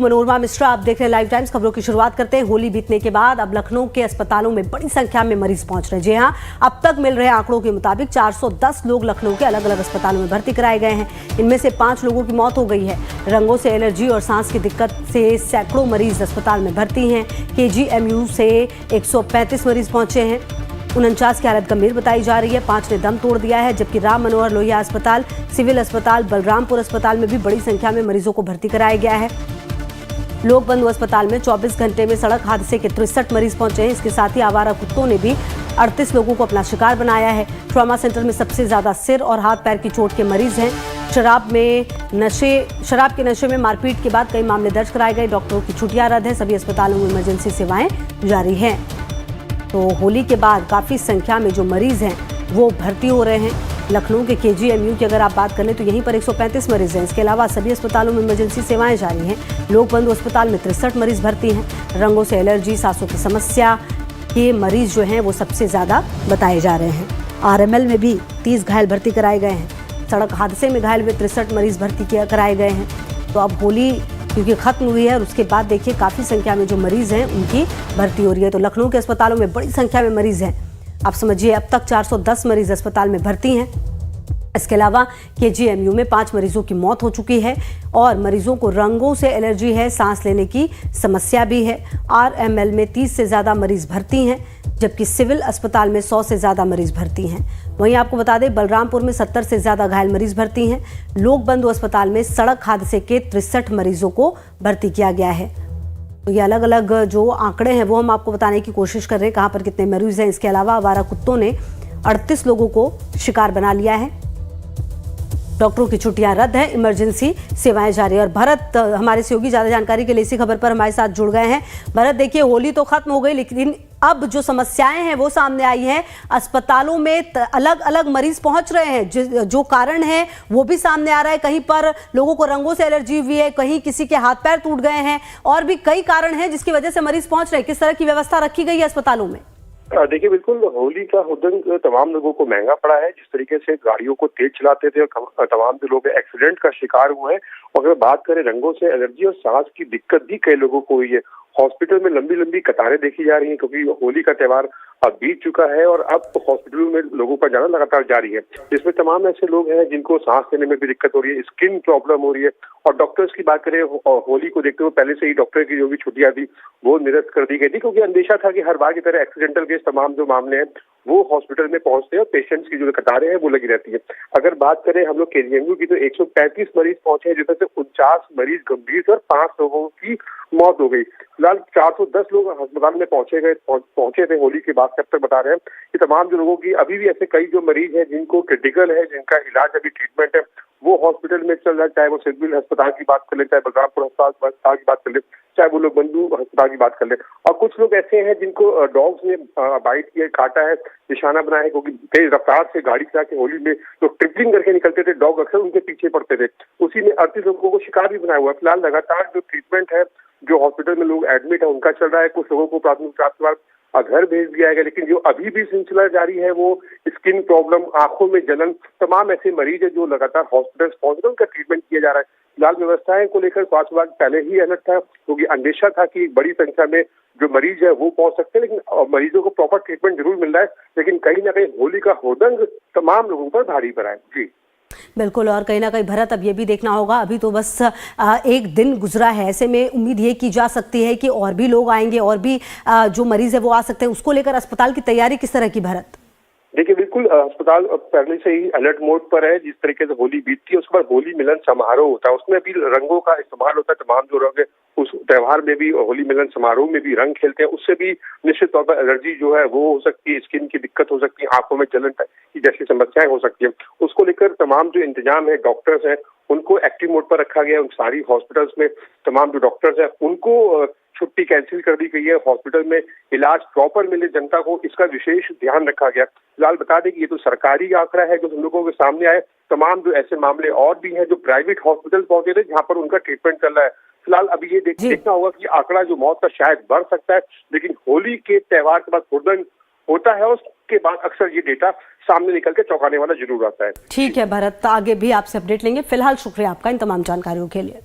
मनोरमा मिश्रा, आप देख रहे हैं लाइव टाइम्स। खबरों की शुरुआत करते हैं। होली बीतने के बाद अब लखनऊ के अस्पतालों में बड़ी संख्या में मरीज पहुंच रहे हैं। जी हां, अब तक मिल रहे आंकड़ों के मुताबिक 410 लोग लखनऊ के अलग अलग अस्पतालों में भर्ती कराए गए हैं। इनमें से 5 लोगों की मौत हो गई है। रंगों से एलर्जी और सांस की दिक्कत से सैकड़ों मरीज अस्पताल में भर्ती हैं। KGMU से 135 मरीज पहुंचे हैं। 49 की हालत गंभीर बताई जा रही है। 5 ने दम तोड़ दिया है, जबकि राम मनोहर लोहिया अस्पताल, सिविल अस्पताल, बलरामपुर अस्पताल में भी बड़ी संख्या में मरीजों को भर्ती कराया गया है। लोक बंधु अस्पताल में 24 घंटे में सड़क हादसे के 63 मरीज पहुंचे हैं। इसके साथ ही आवारा कुत्तों ने भी 38 लोगों को अपना शिकार बनाया है। ट्रॉमा सेंटर में सबसे ज्यादा सिर और हाथ पैर की चोट के मरीज हैं। शराब के नशे में मारपीट के बाद कई मामले दर्ज कराए गए। डॉक्टरों की छुट्टियां रद्द है। सभी अस्पतालों में इमरजेंसी सेवाएं जारी हैं। तो होली के बाद काफी संख्या में जो मरीज हैं वो भर्ती हो रहे हैं। लखनऊ के KGMU की अगर आप बात कर लें तो यहीं पर 135 मरीज हैं। इसके अलावा सभी अस्पतालों में इमरजेंसी सेवाएं जारी हैं। लोक बंधु अस्पताल में 63 मरीज भर्ती हैं। रंगों से एलर्जी, सांसों की समस्या के मरीज जो हैं वो सबसे ज़्यादा बताए जा रहे हैं। RML में भी 30 घायल भर्ती कराए गए हैं। सड़क हादसे में घायल हुए 63 मरीज भर्ती कराए गए हैं। तो अब होली क्योंकि खत्म हुई है और उसके बाद देखिए काफ़ी संख्या में जो मरीज हैं उनकी भर्ती हो रही है। तो लखनऊ के अस्पतालों में बड़ी संख्या में मरीज हैं। आप समझिए अब तक 410 मरीज अस्पताल में भर्ती हैं। इसके अलावा KGMU में 5 मरीजों की मौत हो चुकी है और मरीजों को रंगों से एलर्जी है, सांस लेने की समस्या भी है। RML में 30 से ज़्यादा मरीज भर्ती हैं, जबकि सिविल अस्पताल में 100 से ज़्यादा मरीज भर्ती हैं। वहीं आपको बता दें बलरामपुर में 70 से ज़्यादा घायल मरीज भर्ती हैं। लोक बंधु अस्पताल में सड़क हादसे के 63 मरीजों को भर्ती किया गया है। तो ये अलग अलग जो आंकड़े हैं वो हम आपको बताने की कोशिश कर रहे हैं, कहाँ पर कितने मरीज हैं। इसके अलावा आवारा कुत्तों ने 38 लोगों को शिकार बना लिया है। डॉक्टरों की छुट्टियां रद्द हैं, इमरजेंसी सेवाएं जारी है। और भरत हमारे सहयोगी ज्यादा जानकारी के लिए इसी खबर पर हमारे साथ जुड़ गए हैं। भरत, देखिए होली तो खत्म हो गई, लेकिन अब जो समस्याएं हैं वो सामने आई हैं। अस्पतालों में अलग अलग मरीज पहुंच रहे हैं, जो कारण है वो भी सामने आ रहा है। कहीं पर लोगों को रंगों से एलर्जी हुई है, कहीं किसी के हाथ पैर टूट गए हैं, और भी कई कारण हैं जिसकी वजह से मरीज पहुंच रहे हैं। किस तरह की व्यवस्था रखी गई है अस्पतालों में? देखिए, बिल्कुल होली का हुदंग तमाम लोगों को महंगा पड़ा है। जिस तरीके से गाड़ियों को तेज चलाते थे और तमाम जो लोग एक्सीडेंट का शिकार हुए हैं। और अगर बात करें रंगों से एलर्जी और सांस की दिक्कत भी कई लोगों को हुई है। हॉस्पिटल में लंबी लंबी कतारें देखी जा रही हैं, क्योंकि होली का त्यौहार अब बीत चुका है और अब हॉस्पिटलों में लोगों का जाना लगातार जारी है। जिसमें तमाम ऐसे लोग हैं जिनको सांस लेने में भी दिक्कत हो रही है, स्किन प्रॉब्लम हो रही है। और डॉक्टर्स की बात करें, होली को देखते हुए पहले से ही डॉक्टर की जो भी छुट्टियां थी वो निरस्त कर दी गई थी, क्योंकि अंदेशा था कि हर बार की तरह एक्सीडेंटल केस तमाम जो मामले हैं वो हॉस्पिटल में पहुंचते हैं और पेशेंट्स की जो कतारें हैं वो लगी रहती है। अगर बात करें हम लोग KGMU की, तो 135 मरीज पहुंचे हैं, जिसमें से 49 मरीज गंभीर थे और 5 लोगों की मौत हो गई। फिलहाल 410 लोग अस्पताल में पहुंचे थे होली के बाद। अब तक बता रहे हैं कि तमाम जो लोगों की अभी भी ऐसे कई जो मरीज हैं जिनको क्रिटिकल है, जिनका इलाज अभी ट्रीटमेंट है वो हॉस्पिटल में चल रहा है। चाहे वो सिविल अस्पताल की बात कर ले, चाहे बलरामपुर अस्पताल की बात कर ले, चाहे वो लोग बंधु अस्पताल की बात कर ले। और कुछ लोग ऐसे हैं जिनको डॉग्स ने बाइट किया, काटा है, निशाना बनाया है, क्योंकि तेज रफ्तार से गाड़ी चला के होली में तो ट्रिपलिंग करके निकलते थे डॉग, अक्सर उनके पीछे पड़ते थे। उसी में 38 लोगों को शिकार भी बनाया हुआ है। फिलहाल लगातार जो ट्रीटमेंट है, जो हॉस्पिटल में लोग एडमिट है उनका चल रहा है। कुछ लोगों को प्राथमिक उपचार के बाद घर भेज दिया गया, लेकिन जो अभी भी सिलसिला जारी है वो स्किन प्रॉब्लम, आंखों में जलन, तमाम ऐसे मरीज है जो लगातार हॉस्पिटल पहुंच रहे हैं, उनका ट्रीटमेंट किया जा रहा है। फिलहाल व्यवस्थाएं को लेकर स्वास्थ्य विभाग पहले ही अलर्ट था, क्योंकि अंदेशा था कि बड़ी संख्या में जो मरीज है वो पहुंच सकते हैं, लेकिन मरीजों को प्रॉपर ट्रीटमेंट जरूर मिल रहा है। लेकिन कहीं ना कहीं होली का हुदंग तमाम लोगों पर भारी पड़ा है। जी बिल्कुल, और कहीं ना कहीं भरत अब ये भी देखना होगा, अभी तो बस एक दिन गुजरा है, ऐसे में उम्मीद ये की जा सकती है कि और भी लोग आएंगे, और भी जो मरीज है वो आ सकते हैं। उसको लेकर अस्पताल की तैयारी किस तरह की भरत? देखिए, बिल्कुल अस्पताल पहले से ही अलर्ट मोड पर है। जिस तरीके से होली बीतती है उसके बाद होली मिलन समारोह होता है, उसमें भी रंगों का इस्तेमाल होता है। तमाम जो रंग उस त्योहार में भी, होली मिलन समारोह में भी रंग खेलते हैं। उससे भी निश्चित तौर पर एलर्जी जो है वो हो सकती है, स्किन की दिक्कत हो सकती है, आंखों में जलन की जैसी समस्याएं हो सकती है। उसको लेकर तमाम जो इंतजाम है, डॉक्टर्स हैं उनको एक्टिव मोड पर रखा गया है। उन सारी हॉस्पिटल्स में तमाम जो डॉक्टर्स हैं उनको छुट्टी कैंसिल कर दी गई है। हॉस्पिटल में इलाज प्रॉपर मिले जनता को, इसका विशेष ध्यान रखा गया। फिलहाल बता दें कि ये तो सरकारी आंकड़ा है जो हम लोगों के सामने आए। तमाम जो ऐसे मामले और भी हैं जो प्राइवेट हॉस्पिटल पहुंचे थे जहां पर उनका ट्रीटमेंट चल रहा है। फिलहाल अभी ये देखना होगा कि आंकड़ा जो मौत का शायद बढ़ सकता है, लेकिन होली के त्यौहार के बाद हुदंग होता है और उसके बाद अक्सर ये डेटा सामने निकल के चौंकाने वाला जरूर आता है। ठीक है भरत, आगे भी आपसे अपडेट लेंगे। फिलहाल शुक्रिया आपका इन तमाम जानकारियों के लिए।